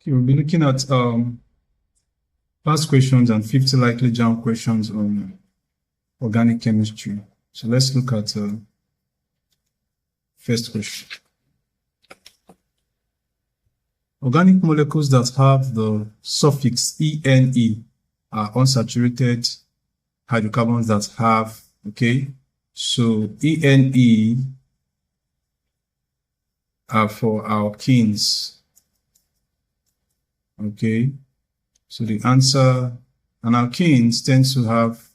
Okay, we'll be looking at past questions and 50 likely JAMB questions on organic chemistry. So let's look at first question. Organic molecules that have the suffix ENE are unsaturated hydrocarbons that have, okay, so ENE are for alkenes. Okay, so the answer, and alkenes tend to have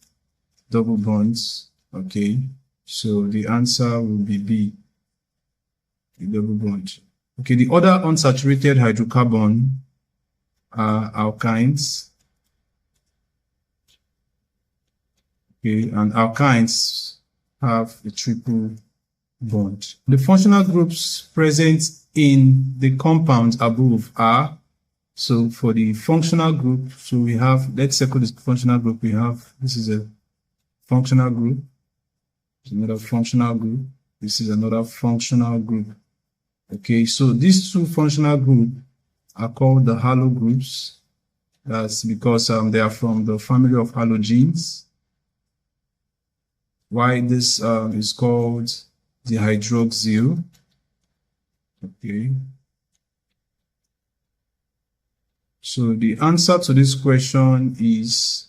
double bonds. Okay, so the answer will be B, the double bond. Okay, the other unsaturated hydrocarbon are alkynes. Okay, and alkynes have a triple bond. The functional groups present in the compounds above are, so for the functional group, so we have, let's circle this functional group. We have, this is a functional group, it's another functional group, this is another functional group. Okay, so these two functional groups are called the halo groups. That's because they are from the family of halogens. Why this is called the hydroxyl. Okay. So the answer to this question is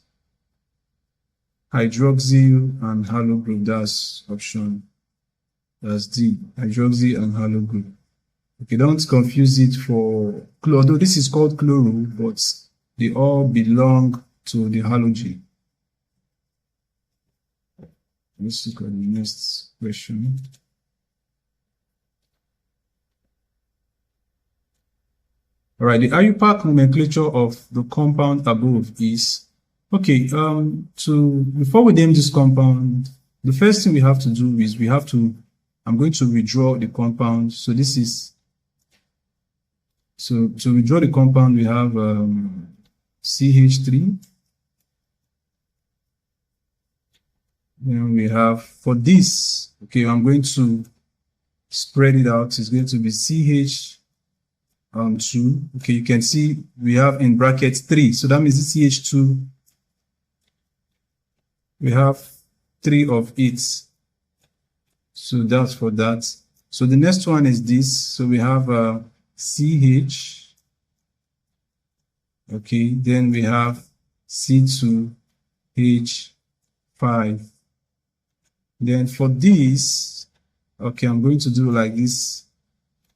hydroxyl and halo group. That's option. That's D, hydroxyl and halo group. Okay, don't confuse it for, although this is called chloro, but they all belong to the halogen. Let's look at the next question. All right, the IUPAC nomenclature of the compound above is, okay, before we name this compound, the first thing we have to do is I'm going to withdraw the compound. So this is, so to withdraw the compound, we have CH3. Then we have, for this, okay, I'm going to spread it out. It's going to be CH2. Okay, you can see we have in brackets 3. So that means this CH2, we have 3 of it. So that's for that. So the next one is this. So we have CH. Okay, then we have C2H5. Then for this, okay, I'm going to do like this.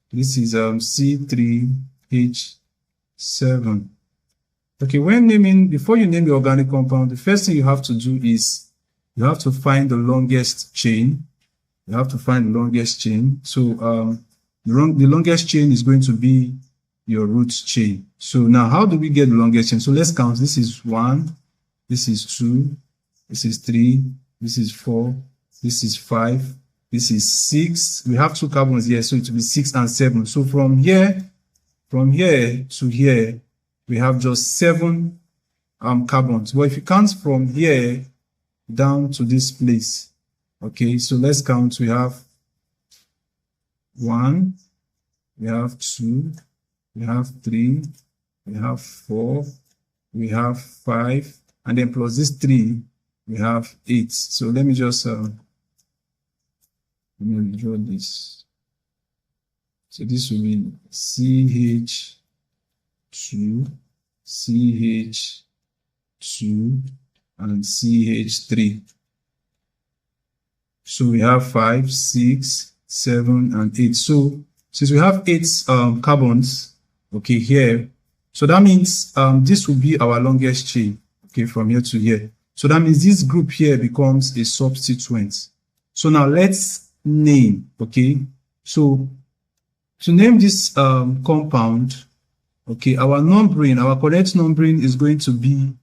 This is C3H7. Okay, when naming, before you name the organic compound, the first thing you have to do is you have to find the longest chain. You have to find the longest chain. So the longest chain is going to be your root chain. So now how do we get the longest chain? So let's count. This is 1, this is 2, this is 3, this is 4, this is 5, this is 6. We have 2 carbons here, so it will be 6 and 7. So from here to here, we have just 7 carbons. Well, if you count from here down to this place, okay, so let's count. We have 1, we have 2, we have 3, we have 4, we have 5, and then plus this 3, we have 8. So let me just let me draw this. So this will be CH2, CH2, and CH3. So we have 5, 6, 7, and 8. So since we have 8 carbons, okay, here, so that means this will be our longest chain, okay, from here to here. So that means this group here becomes a substituent. So now let's name, okay. So to name this compound, okay, our numbering, our correct numbering is going to be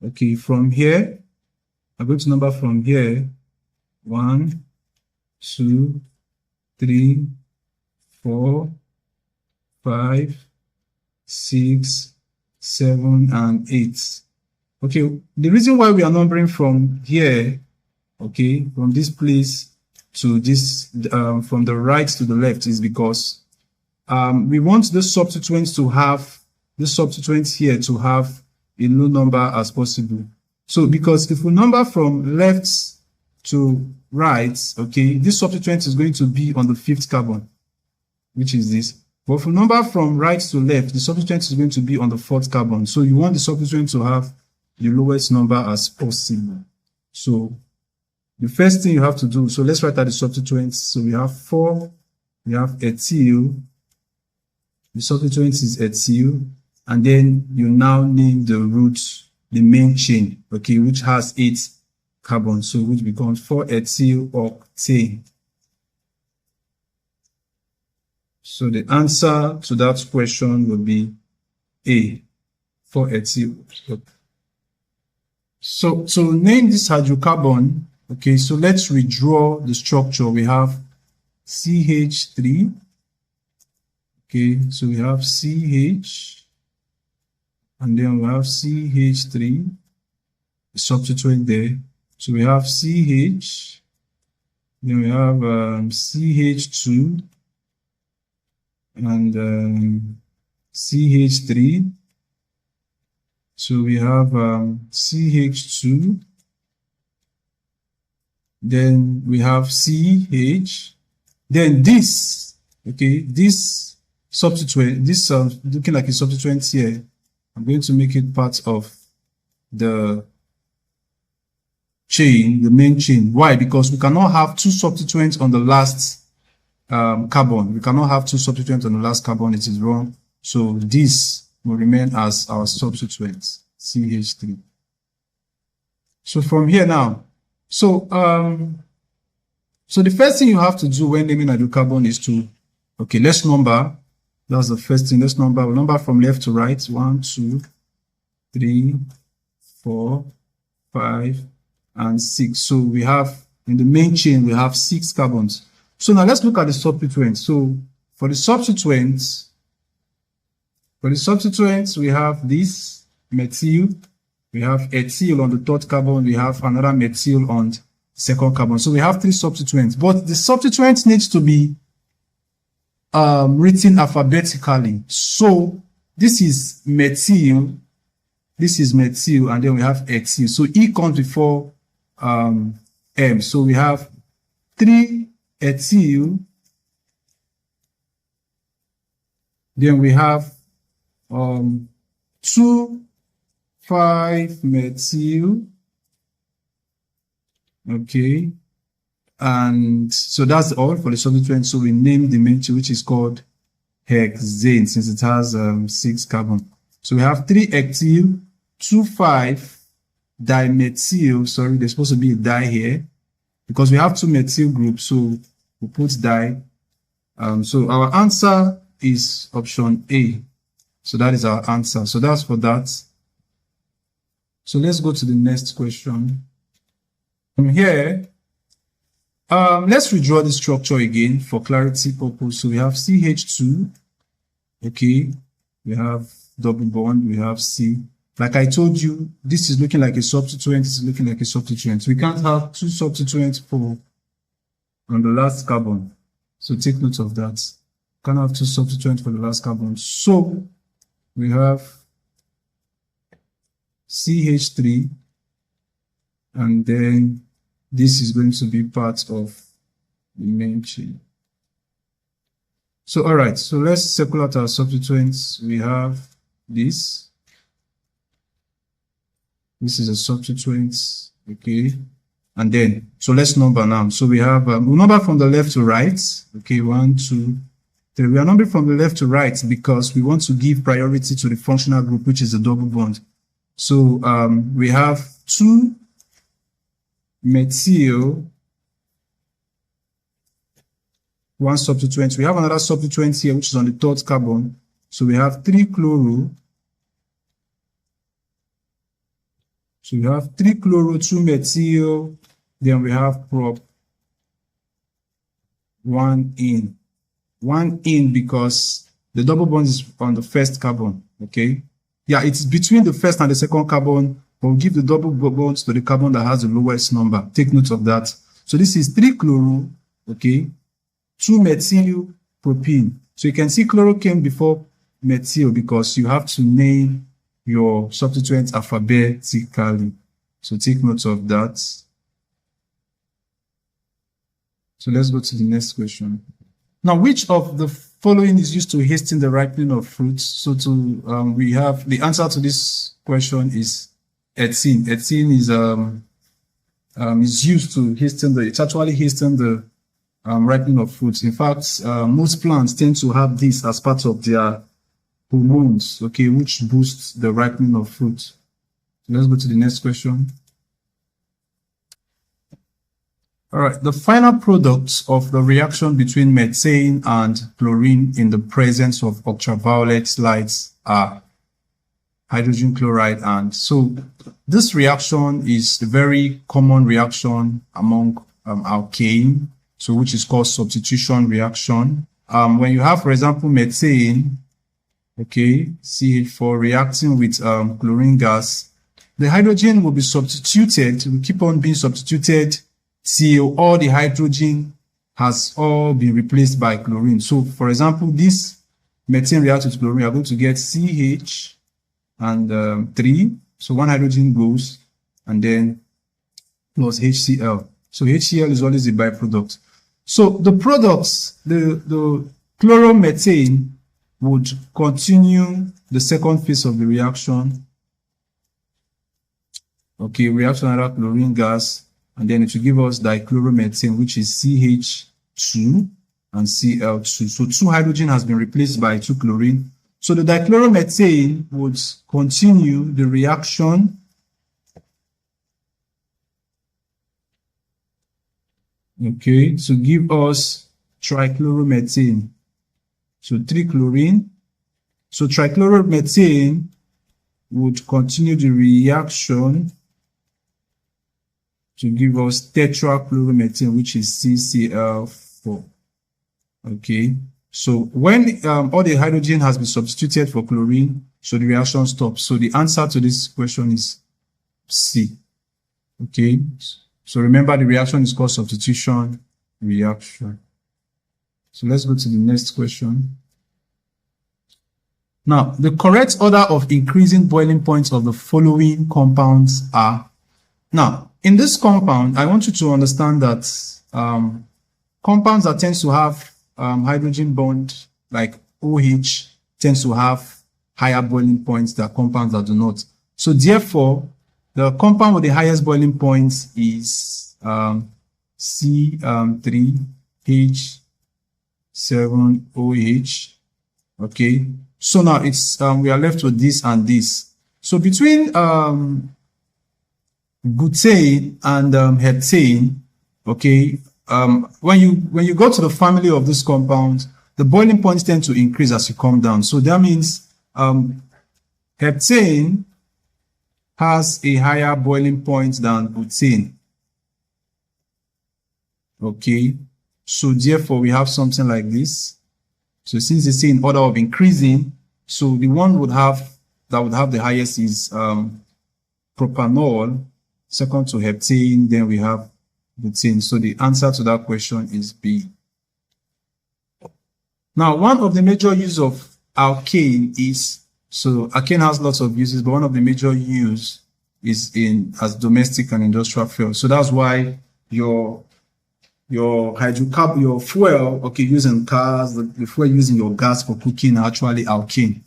okay, from here, I'm going to number from here, 1, 2, 3, 4, 5, 6, 7, and 8. Okay, the reason why we are numbering from here, okay, from this place to this from the right to the left is because we want the substituents to have the substituents here to have a low number as possible. So because if we number from left to right, okay, this substituent is going to be on the 5th carbon, which is this. But if we number from right to left, the substituent is going to be on the 4th carbon. So you want the substituent to have the lowest number as possible. So the first thing you have to do, so let's write out the substituents. So we have 4, we have ethyl, the substituent is ethyl, and then you now name the root, the main chain, okay, which has 8 carbons, so which becomes 4-ethyl octane. So the answer to that question will be A, 4-ethyl. So to name this hydrocarbon, okay, so let's redraw the structure. We have CH3. Okay, so we have CH, and then we have CH3, the substituent there. So we have CH, then we have CH2, and CH3. So we have CH2, then we have CH, then this, okay, this substituent, this looking like a substituent here, I'm going to make it part of the chain, the main chain. Why? Because we cannot have 2 substituents on the last carbon. We cannot have 2 substituents on the last carbon. It is wrong. So this will remain as our substituent, CH3. So from here now, so the first thing you have to do when naming hydrocarbon is to, okay, let's number. That's the first thing. Let's number. We'll number from left to right. 1, 2, 3, 4, 5, and 6. So we have, in the main chain, we have 6 carbons. So now let's look at the substituents. So for the substituents, we have this methyl, we have ethyl on the 3rd carbon, we have another methyl on the 2nd carbon. So we have 3 substituents, but the substituent needs to be written alphabetically. So this is methyl, and then we have ethyl. So E comes before M. So we have 3 ethyl, then we have 2,5-methyl, okay, and so that's all for the substituent. So we name the main chain, which is called hexane, since it has 6 carbon. So we have 3-ethyl, 2,5-dimethyl. Sorry, there's supposed to be a di here because we have 2 methyl groups, so we put di. So our answer is option A. So that is our answer. So that's for that. So let's go to the next question. From here, let's redraw the structure again for clarity purpose. So we have CH2, okay, we have double bond, we have C. Like I told you, this is looking like a substituent, this is looking like a substituent. We can't have 2 substituents on the last carbon. So take note of that. Can't have 2 substituents for the last carbon. So we have CH3, and then this is going to be part of the main chain. So, all right, so let's circle out our substituents. We have this. This is a substituent, okay. And then, so let's number now. So we have, we'll number from the left to right. Okay, 1, 2, 3. We are numbering from the left to right because we want to give priority to the functional group, which is the double bond. So we have 2-methyl, 1 substituent. We have another substituent here, which is on the 3rd carbon. So we have 3-chloro. So we have 3-chloro, 2-methyl, then we have prop 1-ene. 1-ene because the double bond is on the 1st carbon, okay? Yeah, it's between the 1st and the 2nd carbon, but we'll give the double bonds to the carbon that has the lowest number. Take note of that. So this is 3-chloro, okay, 2-methyl propene. So you can see chloro came before methyl because you have to name your substituents alphabetically. So take note of that. So let's go to the next question. Now, which of the following is used to hasten the ripening of fruits? So we have the answer to this question is ethene. Ethene is used to hasten it's actually hasten the ripening of fruits. In fact, most plants tend to have this as part of their hormones, okay, which boosts the ripening of fruit. So let's go to the next question. All right, the final products of the reaction between methane and chlorine in the presence of ultraviolet light are hydrogen chloride. And so this reaction is a very common reaction among alkane, so which is called substitution reaction. When you have, for example, methane, okay, CH4 reacting with chlorine gas, the hydrogen will be substituted, will keep on being substituted till all the hydrogen has all been replaced by chlorine. So, for example, this methane reacts with chlorine, we are going to get CH and 3. So one hydrogen goes, and then plus HCl. So HCl is always a byproduct. So the products, the chloromethane would continue the second phase of the reaction. Okay, reaction under chlorine gas, and then it will give us dichloromethane, which is CH2 and Cl2. So 2 hydrogen has been replaced by 2 chlorine. So the dichloromethane would continue the reaction okay, to give us trichloromethane. So 3 chlorine. So trichloromethane would continue the reaction to give us tetrachloromethane, which is CCl4. Okay, so when all the hydrogen has been substituted for chlorine, so the reaction stops. So the answer to this question is C. Okay, so remember the reaction is called substitution reaction. So let's go to the next question. Now, the correct order of increasing boiling points of the following compounds are. Now, in this compound, I want you to understand that compounds that tend to have hydrogen bond, like OH, tends to have higher boiling points than compounds that do not. So therefore, the compound with the highest boiling points is C3H7OH. Okay, so now it's we are left with this and this. So between butane and heptane, okay, when you go to the family of this compound, the boiling points tend to increase as you come down. So that means heptane has a higher boiling point than butane. Okay, so therefore we have something like this. So since it's in order of increasing, so the one that would have the highest is propanol. Second to heptane, then we have butane. So the answer to that question is B. Now, one of the major uses of alkane is, so alkane has lots of uses, but one of the major use is as domestic and industrial fuel. So that's why your hydrocarbon, your fuel, okay, using cars, the fuel using your gas for cooking are actually alkane.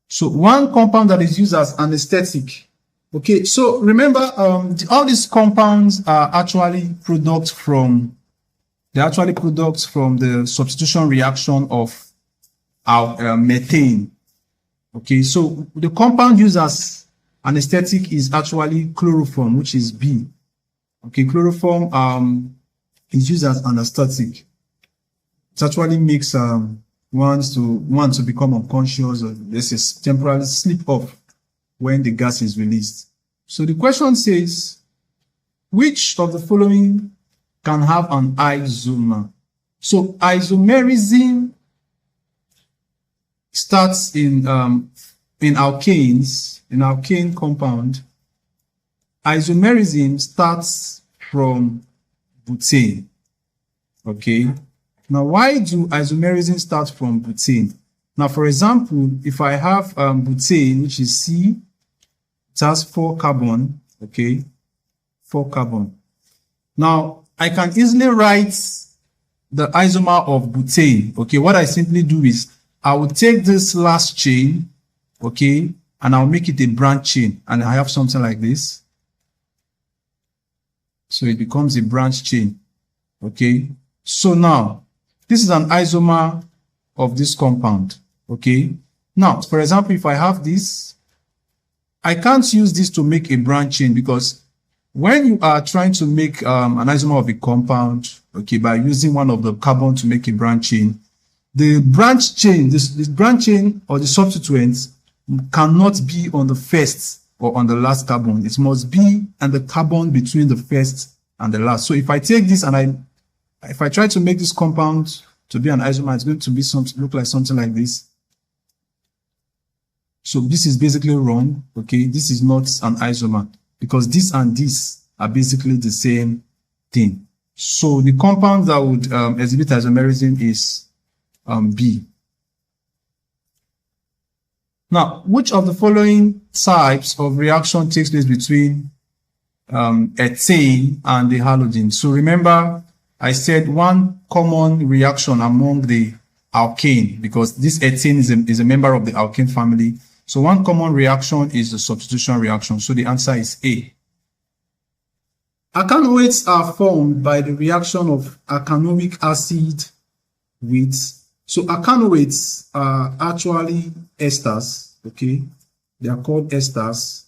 So one compound that is used as anesthetic. Okay, so remember, all these compounds are actually products from the substitution reaction of our methane. Okay, so the compound used as anesthetic is actually chloroform, which is B. Okay, chloroform is used as anesthetic. It actually makes one to become unconscious, or this is temporarily slip off when the gas is released. So the question says, which of the following can have an isomer? So isomerism starts in alkanes, in alkane compound. Isomerism starts from butane. Okay. Now, why do isomerism start from butane? Now, for example, if I have butane, which is C, it has 4 carbon, okay, 4 carbon. Now, I can easily write the isomer of butane, okay. What I simply do is, I will take this last chain, okay, and I'll make it a branch chain, and I have something like this. So it becomes a branch chain, okay. So now, this is an isomer of this compound, okay. Now, for example, if I have this, I can't use this to make a branch chain, because when you are trying to make an isomer of a compound, okay, by using one of the carbon to make a branch chain, the branch chain, this branch chain or the substituent cannot be on the first or on the last carbon. It must be on the carbon between the first and the last. So if I take this and if I try to make this compound to be an isomer, it's going to be look like something like this. So this is basically wrong, okay? This is not an isomer, because this and this are basically the same thing. So the compound that would exhibit isomerism is B. Now, which of the following types of reaction takes place between ethane and the halogen? So remember, I said one common reaction among the alkane, because this ethane is a member of the alkane family. So one common reaction is the substitution reaction. So the answer is A. Alkanoates are formed by the reaction of alkanoic acid with, so alkanoates are actually esters, okay? They are called esters.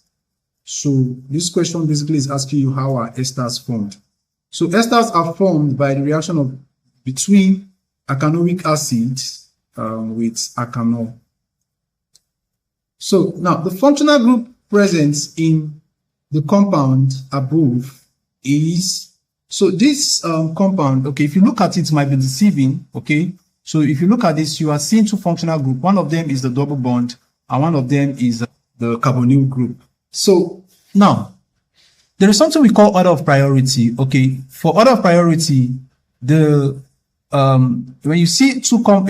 So this question basically is asking you, how are esters formed? So esters are formed by the reaction of between alkanoic acid with alkanol. So now the functional group present in the compound above is, so this compound, okay, if you look at it, it might be deceiving, okay. So if you look at this, you are seeing 2 functional groups. One of them is the double bond, and one of them is the carbonyl group. So now, there is something we call order of priority, okay. For order of priority, when you see a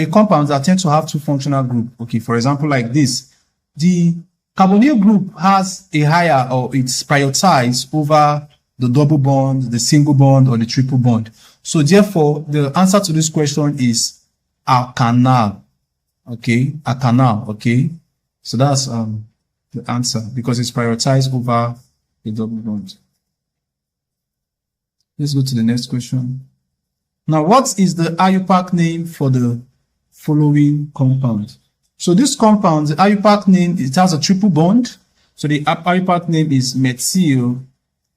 compound that tend to have 2 functional groups, okay, for example, like this, the carbonyl group has a higher, or it's prioritized over the double bond, the single bond, or the triple bond. So therefore, the answer to this question is alkanal. Okay, alkanal. Okay, so that's the answer, because it's prioritized over the double bond. Let's go to the next question. Now, what is the IUPAC name for the following compound? So this compound, the IUPAC name, it has a triple bond. So the IUPAC name is methyl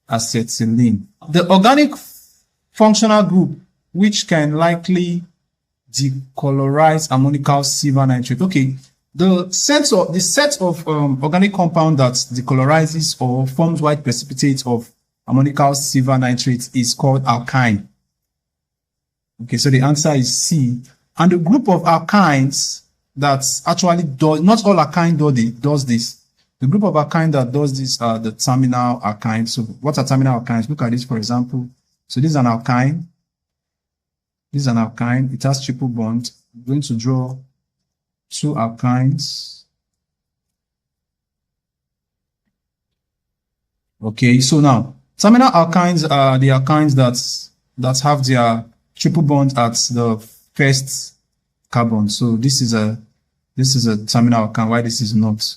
acetylene. The organic functional group which can likely decolorize ammonical silver nitrate. Okay, the set of organic compound that decolorizes or forms white precipitate of ammonical silver nitrate is called alkyne. Okay, so the answer is C. And the group of alkynes that actually does, not all alkyne does this. The group of alkyne that does this are the terminal alkynes. So what are terminal alkynes? Look at this, for example. So this is an alkyne. This is an alkyne. It has triple bond. I'm going to draw 2 alkynes. Okay, so now terminal alkynes are the alkynes that have their triple bond at the first carbon. So this is a terminal alkyne, why this is not.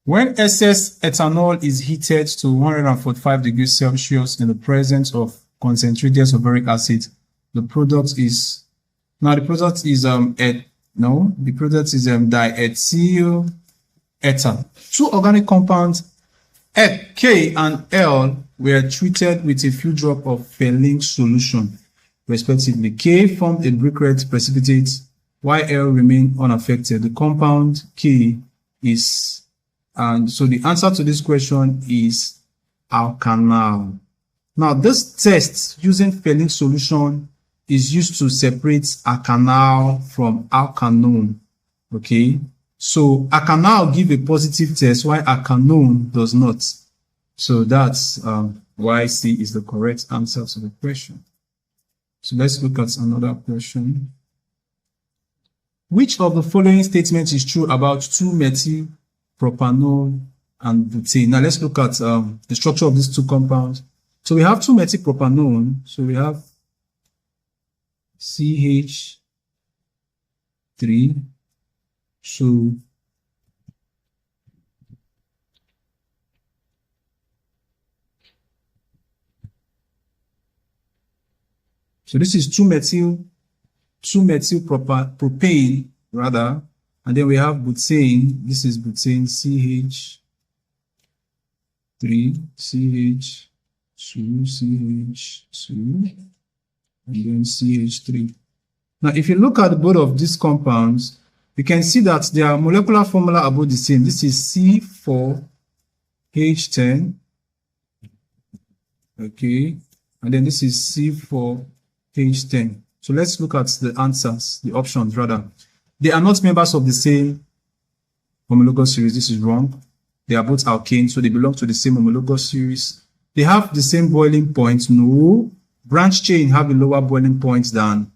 When excess ethanol is heated to 145 degrees Celsius in the presence of concentrated sulfuric acid, the product is diethyl ether. 2 organic compounds, K and L, were treated with a few drops of Fehling solution, respectively. K formed a brick red precipitate, while L remained unaffected. The compound K is, and so the answer to this question is alkanal. Now, this test using Fehling solution is used to separate alkanal from alkanone. Okay, so alkanal give a positive test, while alkanone does not. So that's why C is the correct answer to the question. So let's look at another question. Which of the following statements is true about 2-methylpropanol and butane? Now let's look at the structure of these two compounds. So we have 2-methylpropanol. So we have CH3. So this is 2-methylpropane rather, and then we have butane. This is butane, CH3, CH2, CH2, and then CH3. Now, if you look at both of these compounds, you can see that their molecular formula are both the same. This is C4H10, okay, and then this is C4H10. So let's look at the answers, the options rather. They are not members of the same homologous series. This is wrong. They are both alkanes, so they belong to the same homologous series. They have the same boiling point. No. Branch chain have a lower boiling point than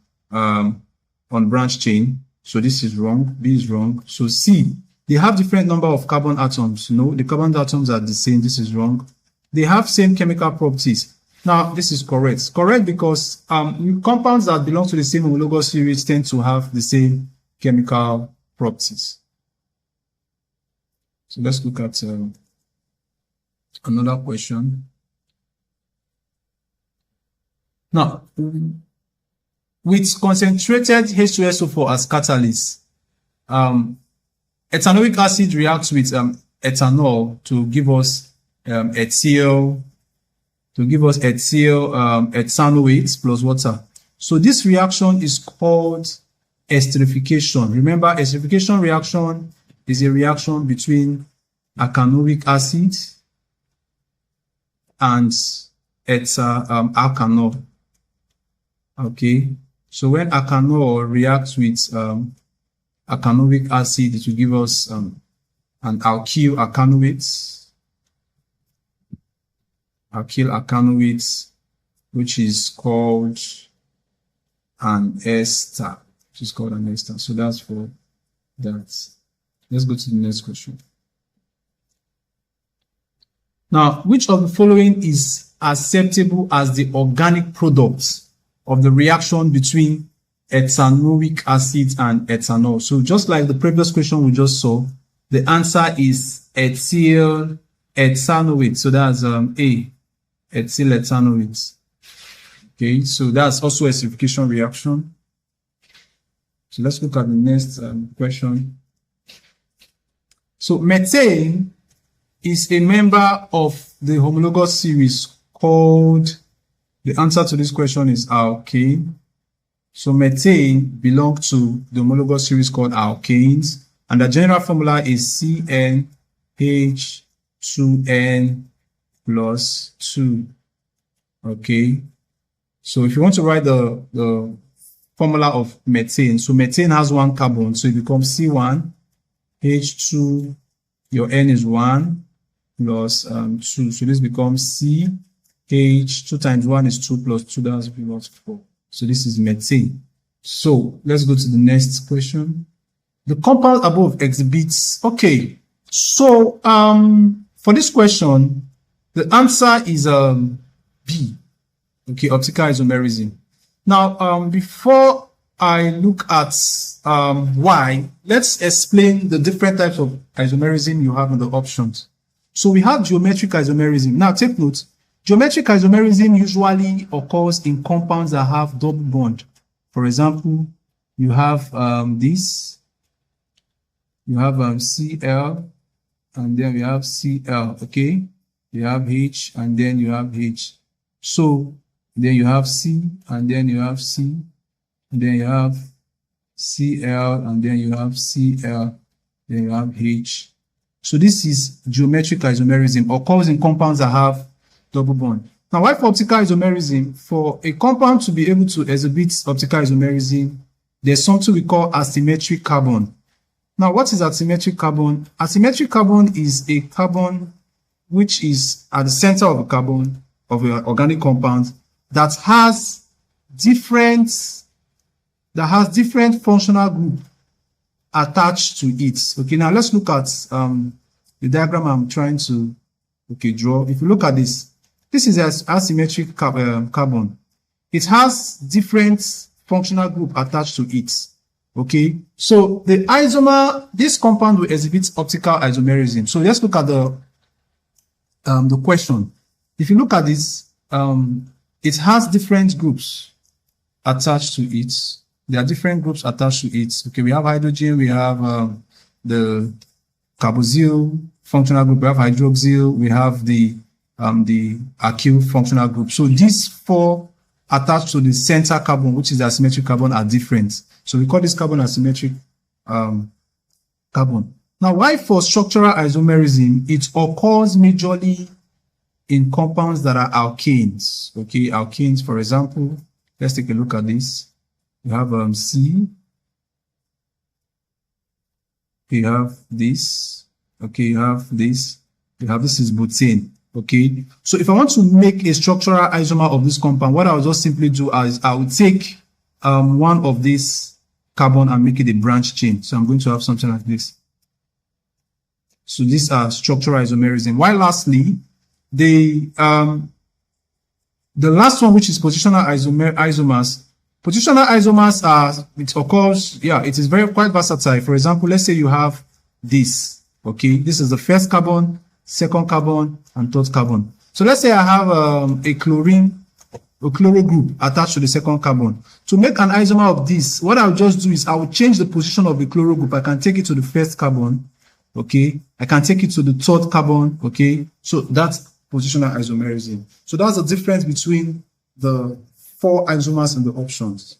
unbranched chain. So this is wrong. B is wrong. So C, they have different number of carbon atoms. No, the carbon atoms are the same. This is wrong. They have same chemical properties. Now, this is correct. Correct because compounds that belong to the same homologous series tend to have the same chemical properties. So let's look at another question. Now, with concentrated H2SO4 as catalyst, ethanoic acid reacts with ethanol to give us ethyl ethanoate plus water. So this reaction is called esterification. Remember, esterification reaction is a reaction between alkanoic acid and alkanol. Okay, so when alkanol reacts with alkanoic acid, it will give us an alkyl alkanoate, which is called an ester. So that's for that. Let's go to the next question. Now, which of the following is acceptable as the organic product of the reaction between ethanoic acid and ethanol? So just like the previous question we just saw, the answer is ethyl ethanoate. So that's A, ethyl ethanoate. Okay, so that's also a esterification reaction. So let's look at the next question. So methane is a member of the homologous series called, the answer to this question is alkane. So methane belongs to the homologous series called alkanes, and the general formula is CnH2n plus 2. Okay, so if you want to write the formula of methane, so methane has 1 carbon, so it becomes C1 H2, your N is 1 plus 2. So this becomes C H, 2 times 1 is 2 plus 2, that's 4. So this is methane. So let's go to the next question. The compound above exhibits, okay. So for this question, the answer is B. Okay, optical isomerism. Now, before I look at why, let's explain the different types of isomerism you have in the options. So we have geometric isomerism. Now take note, geometric isomerism usually occurs in compounds that have double bond. For example, you have this, you have Cl, and then we have Cl, okay? You have H, and then you have H. So then you have C, and then you have C, and then you have Cl, and then you have Cl, then you have H. So this is geometric isomerism, occurs in compounds that have double bond. Now, why for optical isomerism? For a compound to be able to exhibit optical isomerism, there's something we call asymmetric carbon. Now, what is asymmetric carbon? Asymmetric carbon is a carbon which is at the center of a carbon, of an organic compound that has different functional group attached to it. Okay, now let's look at the diagram I'm trying to draw. If you look at this, this is an asymmetric carbon. It has different functional group attached to it. Okay, so the isomer, this compound will exhibit optical isomerism. So let's look at the question. If you look at this, it has different groups attached to it. There are different groups attached to it. Okay, we have hydrogen, we have the carboxyl functional group, we have hydroxyl, we have the alkyl functional group. So these four attached to the center carbon, which is the asymmetric carbon, are different. So we call this carbon asymmetric carbon. Now, why for structural isomerism, it occurs majorly in compounds that are alkanes. Okay, alkanes, for example, let's take a look at this. You have C. You have this. Okay, you have this. You have this is butane. Okay, so if I want to make a structural isomer of this compound, what I'll just simply do is I will take one of these carbon and make it a branch chain. So I'm going to have something like this. So these are structural isomerism. While lastly, the last one, which is positional isomers. Positional isomers are, it occurs, yeah, it is quite versatile. For example, let's say you have this. Okay, this is the first carbon, second carbon, and third carbon. So let's say I have a chloro group attached to the second carbon. To make an isomer of this, what I'll just do is I will change the position of the chloro group. I can take it to the first carbon. Okay, I can take it to the third carbon. Okay, so that's positional isomerism. So that's the difference between the four isomers and the options.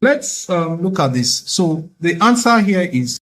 Let's look at this. So the answer here is